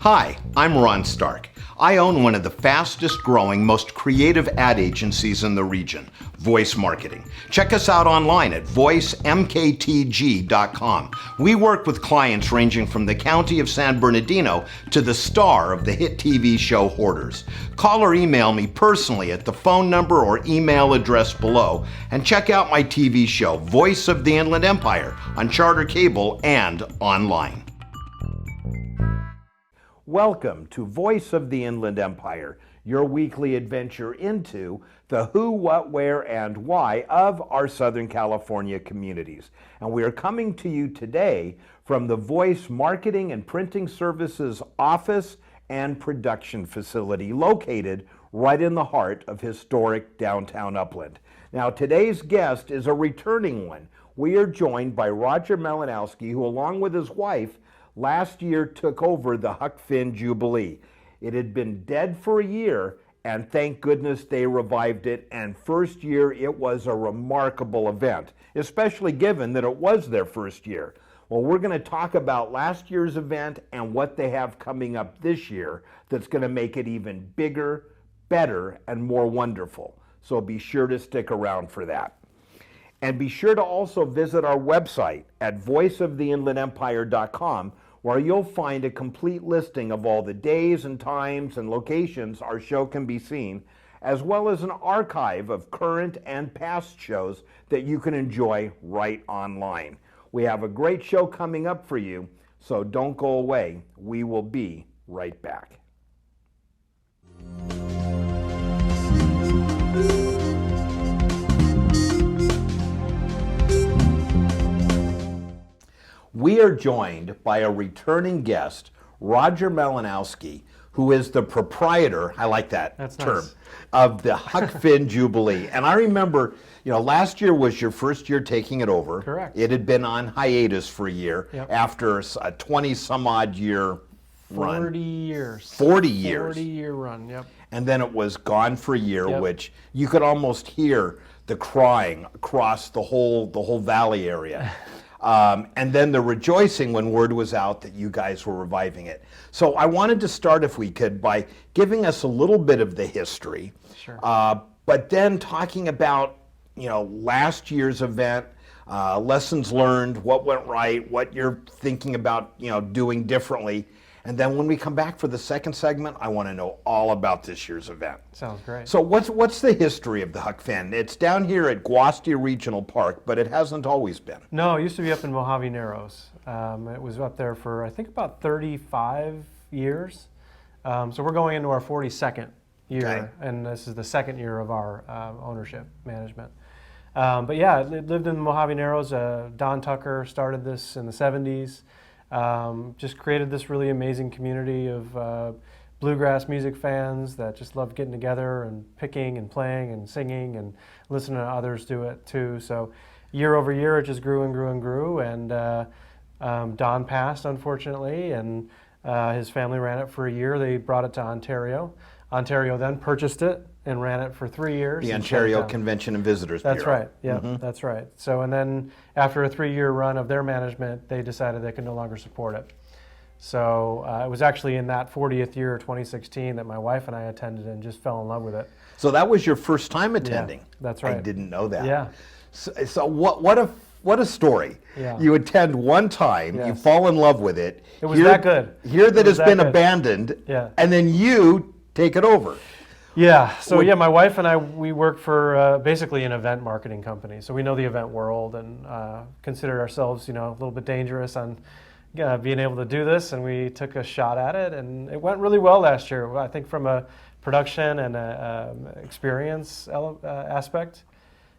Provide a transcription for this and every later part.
Hi, I'm Ron Stark. I own one of the fastest growing, most creative ad agencies in the region, Voice Marketing. Check us out online at voicemktg.com. We work with clients ranging from the county of San Bernardino to the star of the hit TV show Hoarders. Call or email me personally at the phone number or email address below, and check out my TV show, Voice of the Inland Empire, on Charter Cable and online. Welcome to Voice of the Inland Empire, your weekly adventure into the who, what, where, and why of our Southern California communities. And we are coming to you today from the Voice Marketing and Printing Services office and production facility located right in the heart of historic downtown Upland. Now, today's guest is a returning one. We are joined by Roger Malinowski, who along with his wife last year took over the Huck Finn Jubilee. It had been dead for a year, and thank goodness they revived it, and first year it was a remarkable event, especially given that it was their first year. Well, we're going to talk about last year's event and what they have coming up this year that's going to make it even bigger, better, and more wonderful. So be sure to stick around for that. And be sure to also visit our website at voiceoftheinlandempire.com, where you'll find a complete listing of all the days and times and locations our show can be seen, as well as an archive of current and past shows that you can enjoy right online. We have a great show coming up for you, so don't go away. We will be right back. We are joined by a returning guest, Roger Malinowski, who is the proprietor, I like that term, nice, of the Huck Finn Jubilee. And I remember, last year was your first year taking it over. Correct. It had been on hiatus for a year after a 20-some-odd year run. 40 years. 40 years. 40-year run, yep. And then it was gone for a year, Yep. which you could almost hear the crying across the whole valley area. And then the rejoicing when word was out that you guys were reviving it. So I wanted to start, if we could, by giving us a little bit of the history. Sure. But then talking about, last year's event, lessons learned, what went right, what you're thinking about, doing differently. And then when we come back for the second segment, I want to know all about this year's event. Sounds great. So what's the history of the Huck Finn? It's down here at Guastia Regional Park, but it hasn't always been. No, it used to be up in Mojave Narrows. It was up there for, I think, about 35 years. So we're going into our 42nd year, Okay. and this is the second year of our ownership management. But yeah, it lived in the Mojave Narrows. Don Tucker started this in the 70s. Just created this really amazing community of bluegrass music fans that just love getting together and picking and playing and singing and listening to others do it too. So year over year, it just grew and grew and grew. And Don passed, unfortunately, and his family ran it for a year. They brought it to Ontario. Ontario then purchased it and ran it for 3 years. The Ontario Convention and Visitors Bureau. That's right, yeah, that's right. So, and then after a 3-year run of their management, they decided they could no longer support it. So it was actually in that 40th year, 2016, that my wife and I attended and just fell in love with it. So that was your first time attending? Yeah, that's right. I didn't know that. Yeah. So what a story. Yeah. You attend one time, Yes. you fall in love with it. It was that good. Here that has been good. abandoned, Yeah. and then you take it over. Yeah, so yeah, my wife and I, we work for basically an event marketing company. So we know the event world and consider ourselves, a little bit dangerous on being able to do this. And we took a shot at it, and it went really well last year. I think from a production and a experience aspect,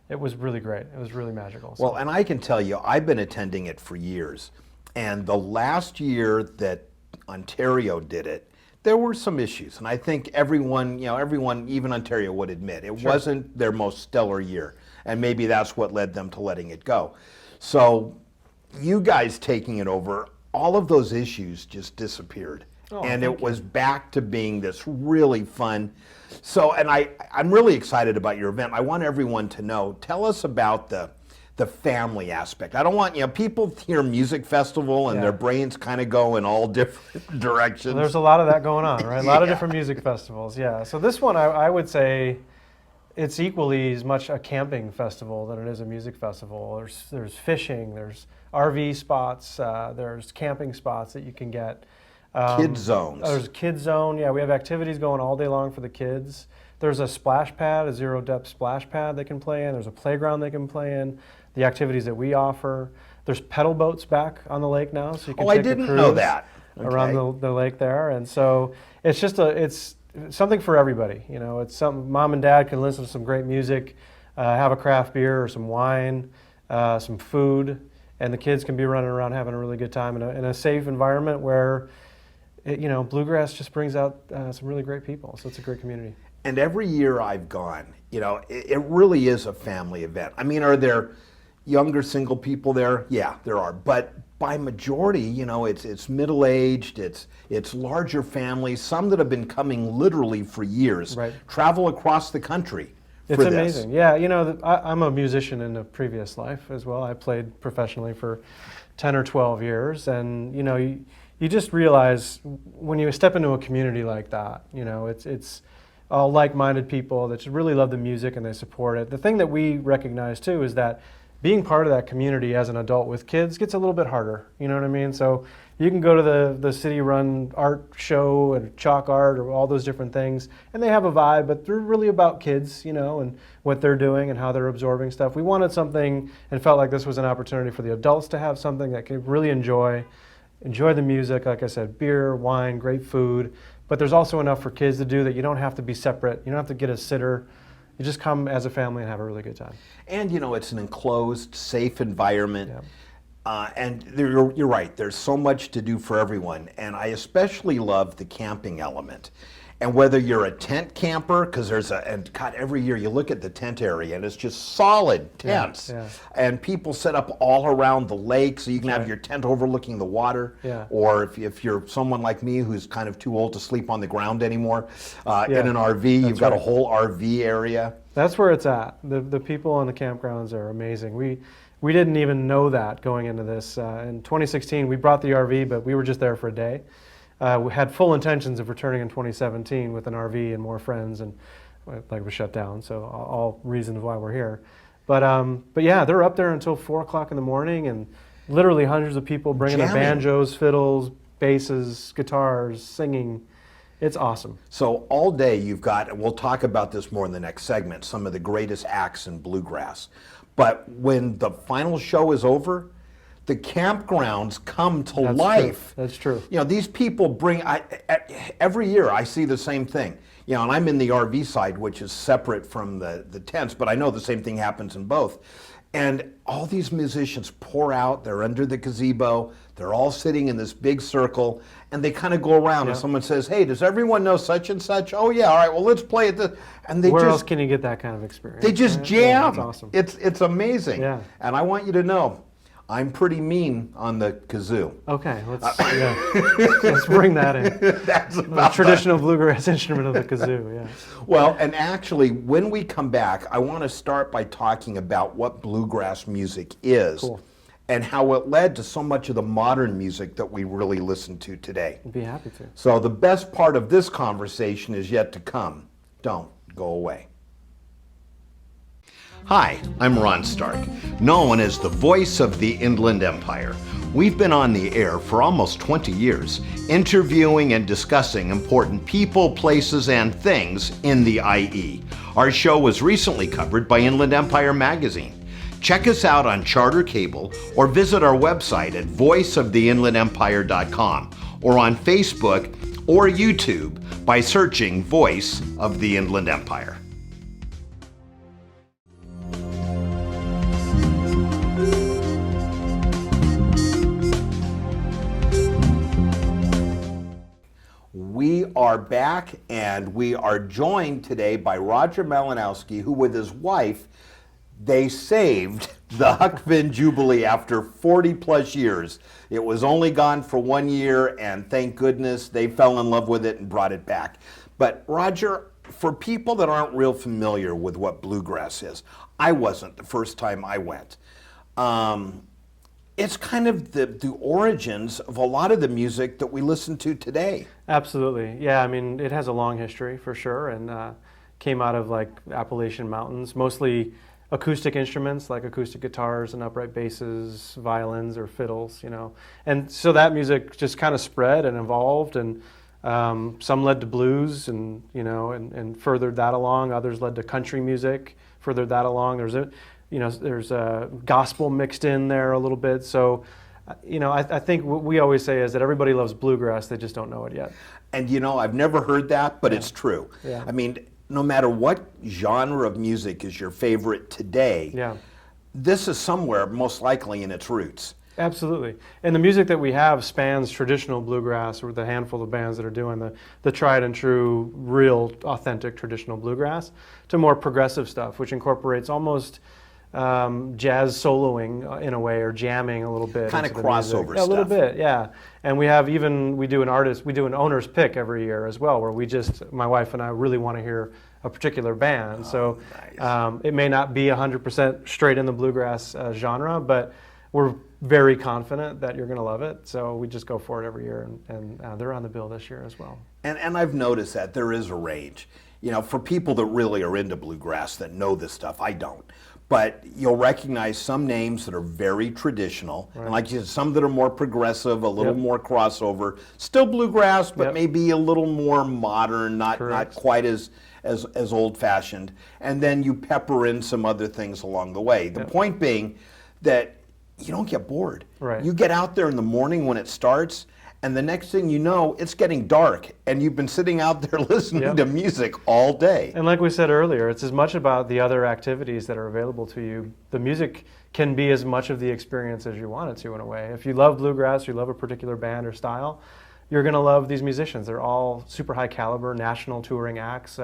it was really great. It was really magical. So. Well, and I can tell you, I've been attending it for years. And the last year that Ontario did it, there were some issues, and I think everyone, even Ontario would admit it wasn't their most stellar year, and maybe that's what led them to letting it go. So you guys taking it over, all of those issues just disappeared. And it was back to being this really fun. So, and I'm really excited about your event. I want everyone to know, tell us about the family aspect. I don't want, people hear music festival and their brains kind of go in all different directions. Well, there's a lot of that going on, right? A lot of different music festivals, yeah. So this one, I would say, it's equally as much a camping festival than it is a music festival. There's fishing, there's RV spots, there's camping spots that you can get. Kid zones. There's a kid zone, yeah. We have activities going all day long for the kids. There's a splash pad, a zero-depth splash pad they can play in. There's a playground they can play in. The activities that we offer. There's pedal boats back on the lake now, so you can take I didn't a cruise know that. around the lake there. And so it's just it's something for everybody. It's something mom and dad can listen to some great music, have a craft beer or some wine, some food, and the kids can be running around having a really good time in a safe environment where bluegrass just brings out some really great people. So it's a great community. And every year I've gone, it really is a family event. I mean, are there younger single people there? Yeah, there are. But by majority, it's middle-aged, it's larger families, some that have been coming literally for years, travel across the country for this. It's amazing. Yeah, I'm a musician in a previous life as well. I played professionally for 10 or 12 years, and you just realize when you step into a community like that, it's all like-minded people that really love the music and they support it. The thing that we recognize too is that being part of that community as an adult with kids gets a little bit harder, you know what I mean? So you can go to the city-run art show and chalk art or all those different things, and they have a vibe, but they're really about kids, and what they're doing and how they're absorbing stuff. We wanted something and felt like this was an opportunity for the adults to have something that could really enjoy the music, like I said, beer, wine, great food, but there's also enough for kids to do that you don't have to be separate, you don't have to get a sitter. You just come as a family and have a really good time. And it's an enclosed, safe environment. Yeah. And you're right, there's so much to do for everyone. And I especially love the camping element. And whether you're a tent camper, because every year you look at the tent area and it's just solid tents. Yeah. And people set up all around the lake so you can have your tent overlooking the water. Yeah. Or if you're someone like me who's kind of too old to sleep on the ground anymore, in an RV, you've got a whole RV area. That's where it's at. The people on the campgrounds are amazing. We didn't even know that going into this. In 2016, we brought the RV, but we were just there for a day. We had full intentions of returning in 2017 with an RV and more friends, and it was shut down. So all reasons why we're here. But yeah, they're up there until 4 o'clock in the morning, and literally hundreds of people bringing their banjos, fiddles, basses, guitars, singing. It's awesome. So all day you've got, and we'll talk about this more in the next segment, some of the greatest acts in bluegrass. But when the final show is over, the campgrounds come to life. True. That's true. These people bring, every year I see the same thing. And I'm in the RV side, which is separate from the tents, but I know the same thing happens in both. And all these musicians pour out, they're under the gazebo, they're all sitting in this big circle, and they kind of go around and someone says, hey, does everyone know such and such? Oh yeah, all right, well let's play it. And they Where else can you get that kind of experience? They just jam. Yeah, that's awesome. It's amazing. Yeah. And I want you to know, I'm pretty mean on the kazoo. Okay, let's bring that in. That's about the traditional bluegrass instrument of the kazoo, yeah. Well, and actually, when we come back, I want to start by talking about what bluegrass music is and how it led to so much of the modern music that we really listen to today. I'd be happy to. So the best part of this conversation is yet to come. Don't go away. Hi, I'm Ron Stark, known as the voice of the Inland Empire. We've been on the air for almost 20 years, interviewing and discussing important people, places, and things in the IE. Our show was recently covered by Inland Empire magazine. Check us out on Charter Cable or visit our website at voiceoftheinlandempire.com or on Facebook or YouTube by searching Voice of the Inland Empire. are back, and we are joined today by Roger Malinowski, who with his wife, they saved the Huck Finn Jubilee after 40 plus years. It was only gone for 1 year, and thank goodness they fell in love with it and brought it back. But Roger, for people that aren't real familiar with what bluegrass is, I wasn't the first time I went. It's kind of the origins of a lot of the music that we listen to today. Absolutely. Yeah, I mean, it has a long history for sure, and came out of like Appalachian Mountains, mostly acoustic instruments like acoustic guitars and upright basses, violins or fiddles, you know. And so that music just kind of spread and evolved, and some led to blues and, you know, and furthered that along. Others led to country music, furthered that along. There's gospel mixed in there a little bit. So, you know, I think what we always say is that everybody loves bluegrass, they just don't know it yet. And you know, I've never heard that, but it's true. Yeah. I mean, no matter what genre of music is your favorite today, this is somewhere most likely in its roots. Absolutely. And the music that we have spans traditional bluegrass, or the handful of bands that are doing the tried and true, real, authentic traditional bluegrass, to more progressive stuff, which incorporates almost jazz soloing in a way, or jamming a little bit. Kind of crossover stuff. Yeah, a little bit, yeah. And we do an owner's pick every year as well, where my wife and I really want to hear a particular band. So nice. It may not be 100% straight in the bluegrass genre, but we're very confident that you're going to love it. So we just go for it every year, and they're on the bill this year as well. And I've noticed that there is a range. You know, for people that really are into bluegrass, that know this stuff, I don't. But you'll recognize some names that are very traditional, and like you said, some that are more progressive, a little more crossover, still bluegrass, but maybe a little more modern, not quite as old-fashioned. And then you pepper in some other things along the way. The point being that you don't get bored. Right. You get out there in the morning when it starts, and the next thing you know, it's getting dark, and you've been sitting out there listening to music all day. And like we said earlier, it's as much about the other activities that are available to you. The music can be as much of the experience as you want it to, in a way. If you love bluegrass, you love a particular band or style, you're going to love these musicians. They're all super high caliber, national touring acts,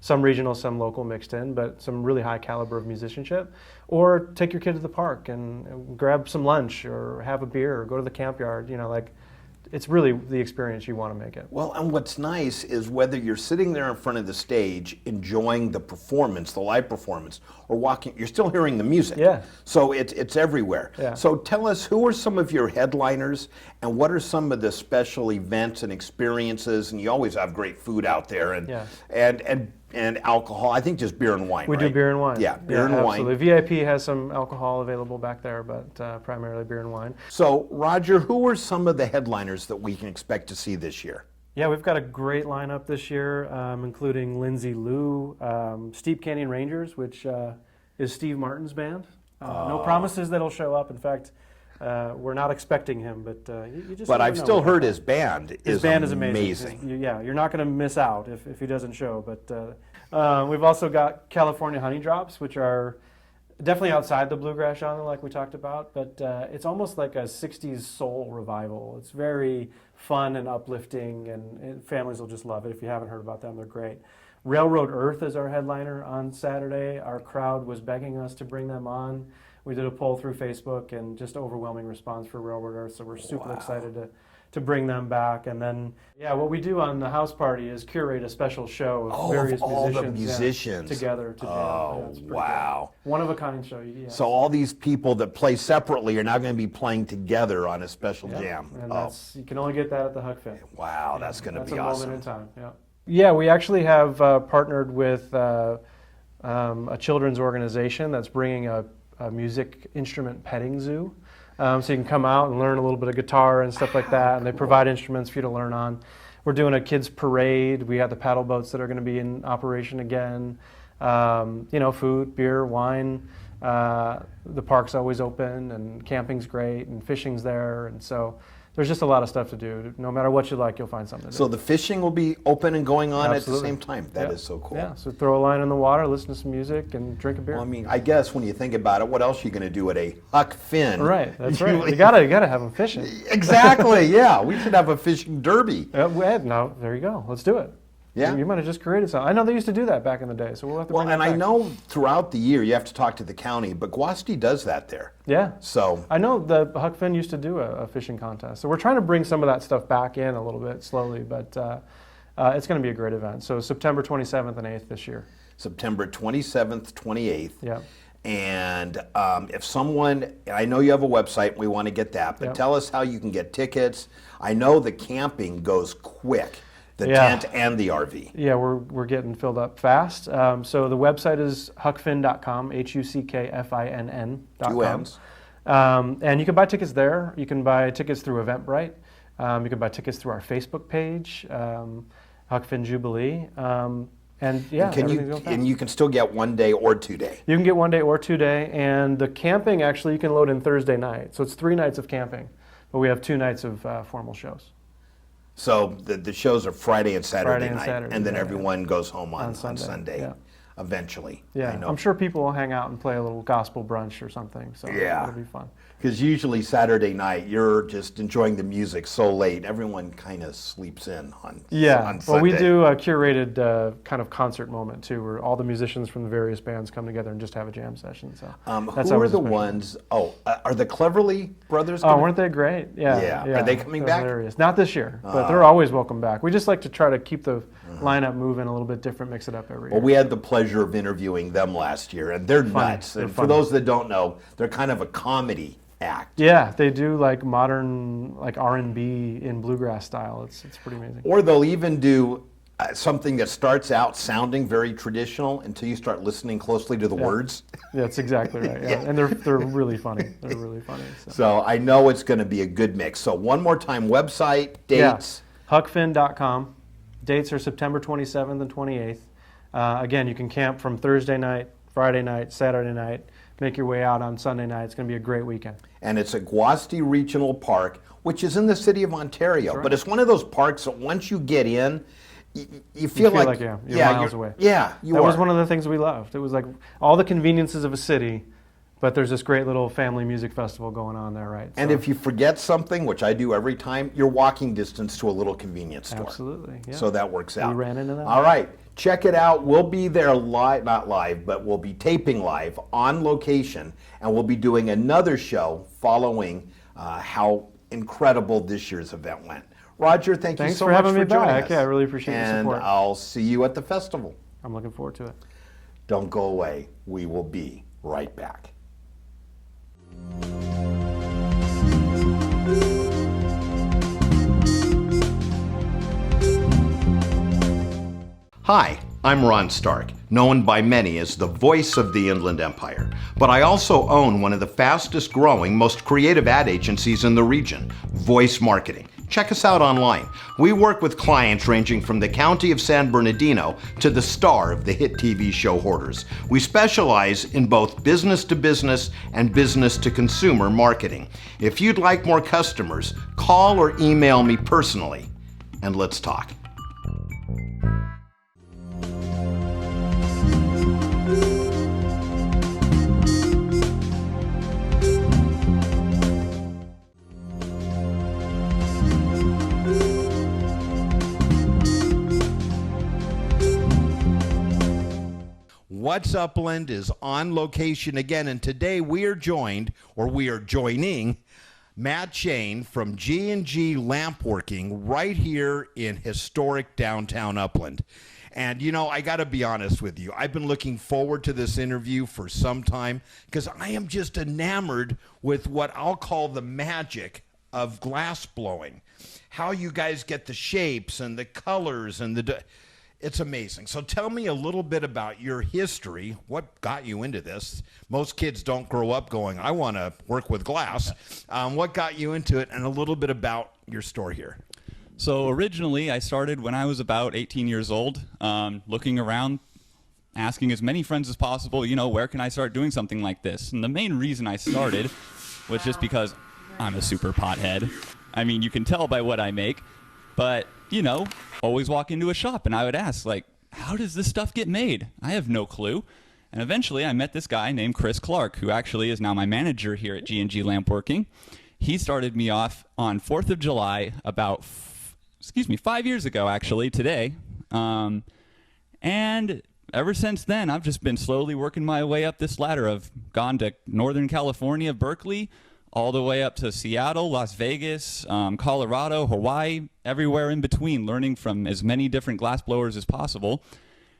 some regional, some local mixed in, but some really high caliber of musicianship. Or take your kid to the park and grab some lunch, or have a beer, or go to the camp yard, you know, like, it's really the experience you want to make it. Well, and what's nice is whether you're sitting there in front of the stage enjoying the performance, the live performance, or walking, you're still hearing the music. Yeah. So it's everywhere. Yeah. So tell us, who are some of your headliners, and what are some of the special events and experiences? And you always have great food out there, and alcohol. I think just beer and wine. We do beer and wine. Yeah, beer and absolutely. wine. VIP has some alcohol available back there, but primarily beer and wine. So, Roger, who are some of the headliners that we can expect to see this year? Yeah, we've got a great lineup this year, including Lindsay Lou, Steep Canyon Rangers, which is Steve Martin's band. No promises that he'll show up. In fact, we're not expecting him, but you just. But I've still heard his band is amazing. You're not going to miss out if he doesn't show. But we've also got California Honey Drops, which are definitely outside the bluegrass genre, like we talked about. But it's almost like a '60s soul revival. It's very fun and uplifting, and families will just love it. If you haven't heard about them, they're great. Railroad Earth is our headliner on Saturday. Our crowd was begging us to bring them on. We did a poll through Facebook, and just overwhelming response for Railroad Earth, so we're super excited to bring them back. And then, what we do on the house party is curate a special show of various musicians together to jam. Oh, wow. Cool. One-of-a-kind show. Yeah. So all these people that play separately are now going to be playing together on a special jam. And you can only get that at the Huck Finn. Wow, that's going to be awesome. That's a moment in time, Yeah, we actually have partnered with a children's organization that's bringing a music instrument petting zoo. So you can come out and learn a little bit of guitar and stuff like that, and they provide instruments for you to learn on. We're doing a kids parade. We have the paddle boats that are going to be in operation again. Food, beer, wine. The park's always open, and camping's great, and fishing's there, and so there's just a lot of stuff to do. No matter what you like, you'll find something to do. So the fishing will be open and going on Absolutely. at the same time. That is so cool. Yeah, so throw a line in the water, listen to some music, and drink a beer. Well, I mean, I guess when you think about it, what else are you going to do at a Huck Finn? Right, that's right. You gotta have them fishing. Exactly, yeah. We should have a fishing derby. No, there you go. Let's do it. Yeah. You might have just created something. I know they used to do that back in the day, so we'll have to bring Well, that and I back. know throughout the year you have to talk to the county, but Guasti does that there. Yeah. So I know the Huck Finn used to do a fishing contest, so we're trying to bring some of that stuff back in a little bit slowly, but it's going to be a great event. So September 27th and 8th this year. September 27th, 28th. Yeah. And if someone, I know you have a website, we want to get that, but Yep. tell us how you can get tickets. I know the camping goes quick, the Yeah. tent and the RV. Yeah, we're getting filled up fast. So the website is huckfinn.com, HUCKFINN.com. 2 M's. And you can buy tickets there. You can buy tickets through Eventbrite. You can buy tickets through our Facebook page, Huck Finn Jubilee. And yeah, everything's going fast. And you can still get 1 day or 2 day. You can get 1 day or 2 day, and the camping actually you can load in Thursday night. So it's 3 nights of camping, but we have 2 nights of formal shows. So the shows are Friday and Saturday Friday and night, Saturday, and then yeah, everyone goes home on Sunday, Sunday, yeah. eventually. Yeah, I know. I'm sure people will hang out and play a little gospel brunch or something. So Yeah. it'll be fun. Because usually Saturday night, you're just enjoying the music so late, everyone kind of sleeps in on Yeah, Sunday. well, we do a curated kind of concert moment too, where all the musicians from the various bands come together and just have a jam session. So that's who always are the a special. ones? Oh, are the Cleverly brothers? Oh, gonna- weren't they great? Yeah. Yeah. Are they coming They're back? Hilarious. Not this year, but they're always welcome back. We just like to try to keep the lineup moving a little bit different, mix it up every Well, year. we had the pleasure of interviewing them last year, and they're nuts. They're And for funny. those that don't know, they're kind of a comedy act. Yeah, they do like modern, like R&B in bluegrass style. It's pretty amazing. Or they'll even do something that starts out sounding very traditional until you start listening closely to the words. Yeah, that's exactly right. Yeah. And they're really funny. They're really funny. So. So I know it's going to be a good mix. So one more time, website, dates. Yeah. Huckfinn.com. Dates are September 27th and 28th. Again, you can camp from Thursday night, Friday night, Saturday night. Make your way out on Sunday night. It's going to be a great weekend. And it's at Guasti Regional Park, which is in the city of Ontario. right. But it's one of those parks that once you get in, you feel like you're miles away. Yeah, you That are. was one of the things we loved. It was like all the conveniences of a city, but there's this great little family music festival going on there, right? And So- if you forget something, which I do every time, you're walking distance to a little convenience store. Absolutely, yeah. So that works out. We ran into that. All right, check it out. We'll be there live, not live, but we'll be taping live on location, and we'll be doing another show following how incredible this year's event went. Roger, thank you Thanks so for much having for me joining back. us. Yeah, I really appreciate your And support. I'll see you at the festival. I'm looking forward to it. Don't go away. We will be right back. Hi, I'm Ron Stark, known by many as the voice of the Inland Empire. But I also own one of the fastest growing, most creative ad agencies in the region, Voice Marketing. Check us out online. We work with clients ranging from the county of San Bernardino to the star of the hit TV show Hoarders. We specialize in both business to business and business to consumer marketing. If you'd like more customers, call or email me personally, and let's talk. What's Upland is on location again, and today we are joining Matt Shane from G&G Lampworking right here in historic downtown Upland. And, you know, I got to be honest with you. I've been looking forward to this interview for some time because I am just enamored with what I'll call the magic of glass blowing. How you guys get the shapes and the colors and it's amazing. So tell me a little bit about your history. What got you into this? Most kids don't grow up going, I want to work with glass. What got you into it, and a little bit about your store here? So originally, I started when I was about 18 years old, looking around, asking as many friends as possible, you know, where can I start doing something like this? And the main reason I started was just because I'm a super pothead. I mean, you can tell by what I make. But, you know, always walk into a shop and I would ask, like, how does this stuff get made? I have no clue. And eventually I met this guy named Chris Clark, who actually is now my manager here at G&G Lampworking. He started me off on 4th of July about, 5 years ago, actually, today. And ever since then, I've just been slowly working my way up this ladder. I've gone to Northern California, Berkeley, all the way up to Seattle, Las Vegas, Colorado, Hawaii, everywhere in between, learning from as many different glassblowers as possible.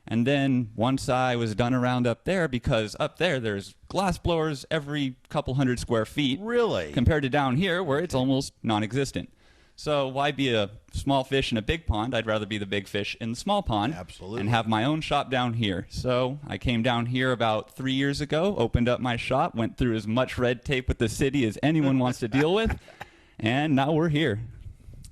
And then once I was done around up there, because up there there's glassblowers every couple hundred square feet. Really? Compared to down here where it's almost non-existent. So why be a small fish in a big pond? I'd rather be the big fish in the small pond. Absolutely. And have my own shop down here. So I came down here about 3 years ago, opened up my shop, went through as much red tape with the city as anyone wants to deal with, and now we're here.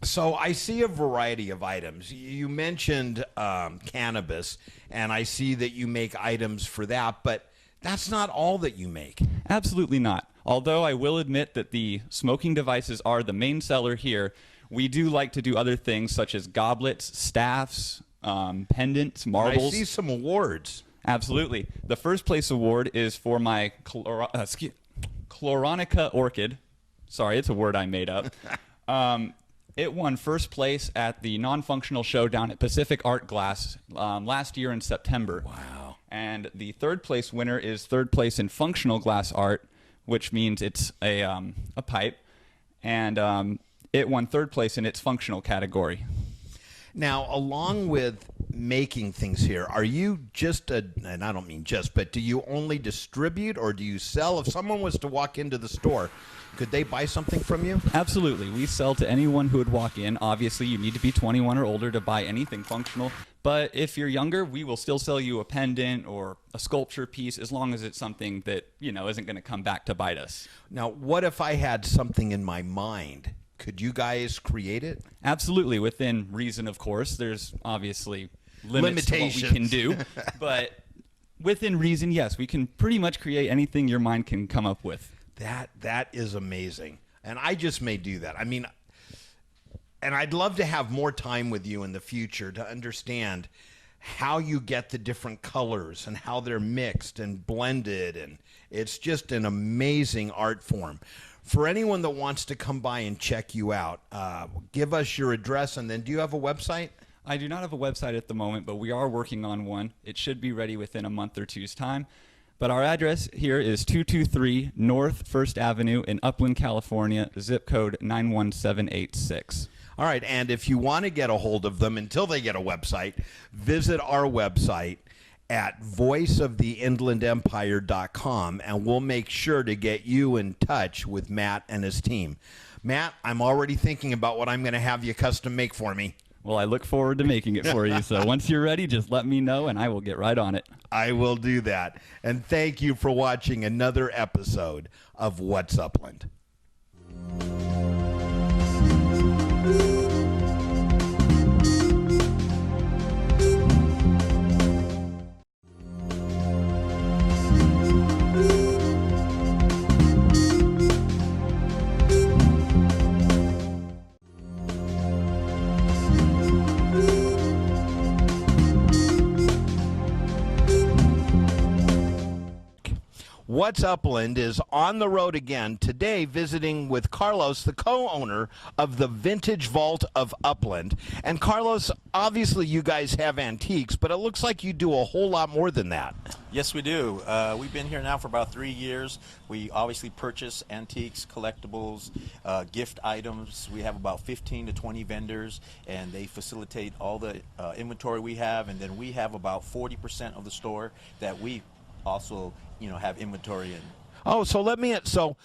So I see a variety of items. You mentioned cannabis, and I see that you make items for that, but that's not all that you make. Absolutely not. Although I will admit that the smoking devices are the main seller here, we do like to do other things such as goblets, staffs, pendants, marbles. I see some awards. Absolutely. The first place award is for my Chloronica orchid. Sorry, it's a word I made up. It won first place at the non-functional show down at Pacific Art Glass last year in September. Wow. And the third place winner is third place in functional glass art, which means it's a pipe. And it won third place in its functional category. Now, along with making things here, are you just and I don't mean just, but do you only distribute or do you sell? If someone was to walk into the store, could they buy something from you? Absolutely. We sell to anyone who would walk in. Obviously, you need to be 21 or older to buy anything functional. But if you're younger, we will still sell you a pendant or a sculpture piece as long as it's something that, you know, isn't going to come back to bite us. Now, what if I had something in my mind? Could you guys create it? Absolutely. Within reason, of course. There's obviously limits to what we can do. But within reason, yes, we can pretty much create anything your mind can come up with. That is amazing. And I just may do that. I mean, and I'd love to have more time with you in the future to understand how you get the different colors and how they're mixed and blended. And it's just an amazing art form. For anyone that wants to come by and check you out, give us your address, and then do you have a website? I do not have a website at the moment, but we are working on one. It should be ready within a month or two's time. But our address here is 223 North 1st Avenue in Upland, California, zip code 91786. All right, and if you want to get a hold of them until they get a website, visit our website at voiceoftheinlandempire.com, and we'll make sure to get you in touch with Matt and his team. Matt, I'm already thinking about what I'm going to have you custom make for me. Well, I look forward to making it for you. So once you're ready, just let me know, and I will get right on it. I will do that. And thank you for watching another episode of What's Upland. What's Upland is on the road again, today visiting with Carlos, the co-owner of the Vintage Vault of Upland. And Carlos, obviously you guys have antiques, but it looks like you do a whole lot more than that. Yes, we do. We've been here now for about 3 years. We obviously purchase antiques, collectibles, gift items. We have about 15 to 20 vendors, and they facilitate all the inventory we have. And then we have about 40% of the store that we also, have inventory in. Oh, so so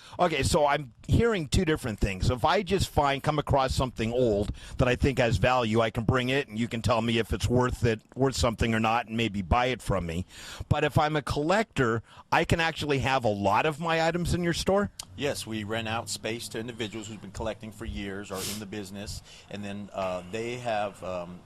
I'm hearing two different things. If I just come across something old that I think has value, I can bring it and you can tell me if it's worth something or not and maybe buy it from me. But if I'm a collector, I can actually have a lot of my items in your store? Yes, we rent out space to individuals who've been collecting for years or in the business, and then they have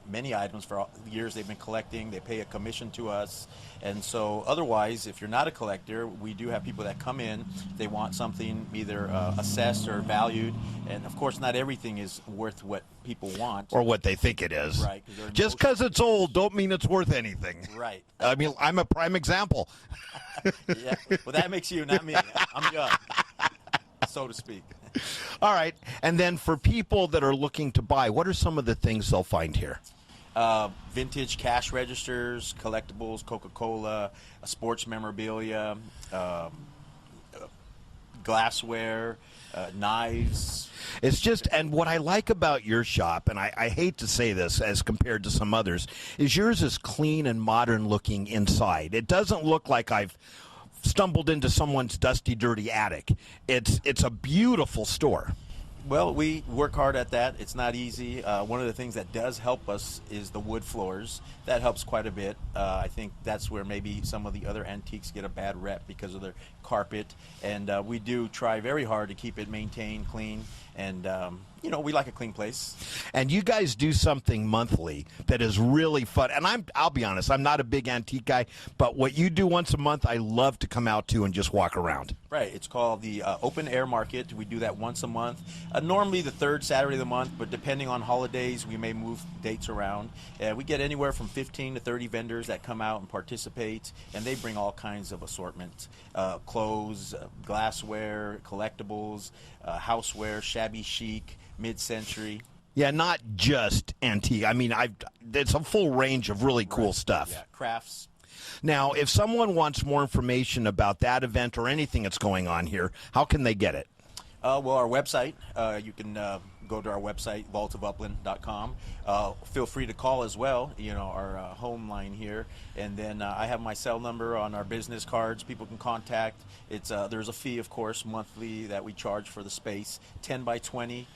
many items for years they've been collecting. They pay a commission to us, and so otherwise, if you're not a collector, we do have people that come in. They want something either assessed or valued, and of course, not everything is worth what people want. Or what they think it is. Right. Just because it's old don't mean it's worth anything. Right. I mean, I'm a prime example. Yeah. Well, that makes you, not me. I'm young, so to speak. All right. And then for people that are looking to buy, what are some of the things they'll find here? Vintage cash registers, collectibles, Coca-Cola, sports memorabilia, glassware, knives. It's just, and what I like about your shop, and I hate to say this as compared to some others, is yours is clean and modern looking inside. It doesn't look like I've stumbled into someone's dusty, dirty attic. It's a beautiful store. Well, we work hard at that. It's not easy. One of the things that does help us is the wood floors. That helps quite a bit. I think that's where maybe some of the other antiques get a bad rep because of their carpet. And we do try very hard to keep it maintained, clean, and you know, we like a clean place. And you guys do something monthly that is really fun. And I'll be honest, I'm not a big antique guy, but what you do once a month, I love to come out to and just walk around. Right. It's called the Open Air Market. We do that once a month. Normally the third Saturday of the month, but depending on holidays, we may move dates around. We get anywhere from 15 to 30 vendors that come out and participate, and they bring all kinds of assortment. Clothes, glassware, collectibles, houseware, shabby chic, mid-century. Yeah, not just antique. I mean, it's a full range of really cool stuff. Yeah, crafts. Now, if someone wants more information about that event or anything that's going on here, how can they get it? Well, our website, you can go to our website, vaultofupland.com. Feel free to call as well, you know, our home line here. And then I have my cell number on our business cards. People can contact. There's a fee, of course, monthly that we charge for the space. 10 by 20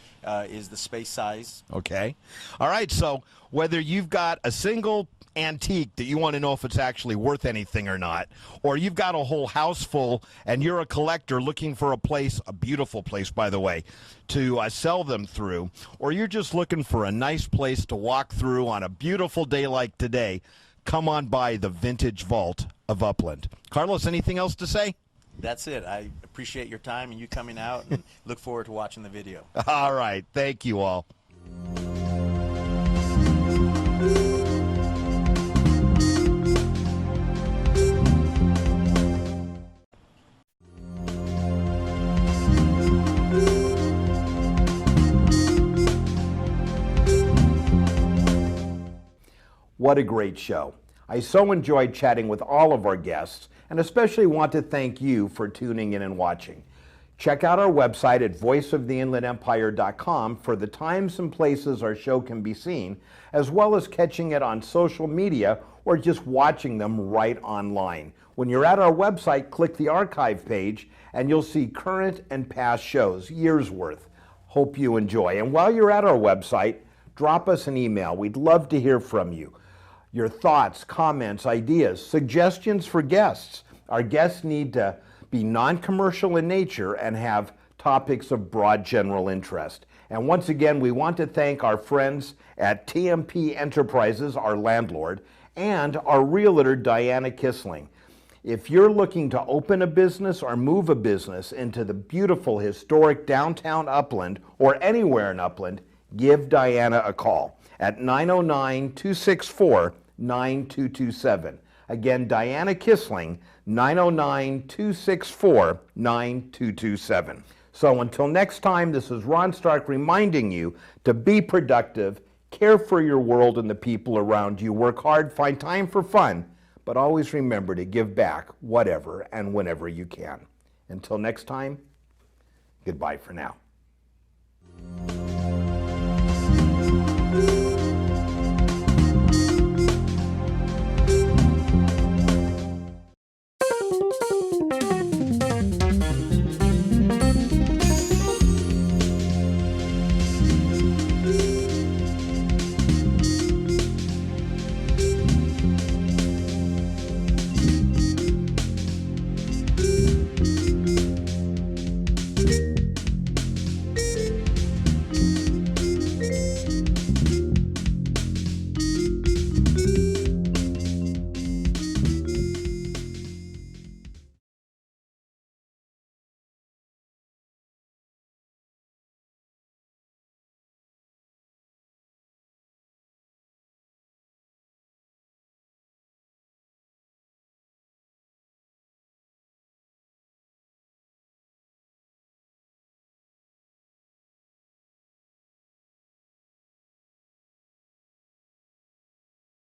is the space size. Okay. All right. So whether you've got a single antique that you want to know if it's actually worth anything or not, or you've got a whole house full and you're a collector looking for a place, a beautiful place, by the way, to sell them through, or you're just looking for a nice place to walk through on a beautiful day like today, come on by the Vintage Vault of Upland. Carlos, anything else to say? That's it. I appreciate your time and you coming out, and look forward to watching the video. All right. Thank you all. What a great show. I so enjoyed chatting with all of our guests, and especially want to thank you for tuning in and watching. Check out our website at voiceoftheinlandempire.com for the times and places our show can be seen, as well as catching it on social media or just watching them right online. When you're at our website, click the archive page and you'll see current and past shows, years worth. Hope you enjoy. And while you're at our website, drop us an email. We'd love to hear from you. Your thoughts, comments, ideas, suggestions for guests. Our guests need to be non-commercial in nature and have topics of broad general interest. And once again, we want to thank our friends at TMP Enterprises, our landlord, and our realtor, Diana Kissling. If you're looking to open a business or move a business into the beautiful historic downtown Upland or anywhere in Upland, give Diana a call at 909-264-9227. Again, Diana Kissling, 909-264-9227. So until next time, this is Ron Stark reminding you to be productive, care for your world and the people around you, work hard, find time for fun, but always remember to give back whatever and whenever you can. Until next time, goodbye for now.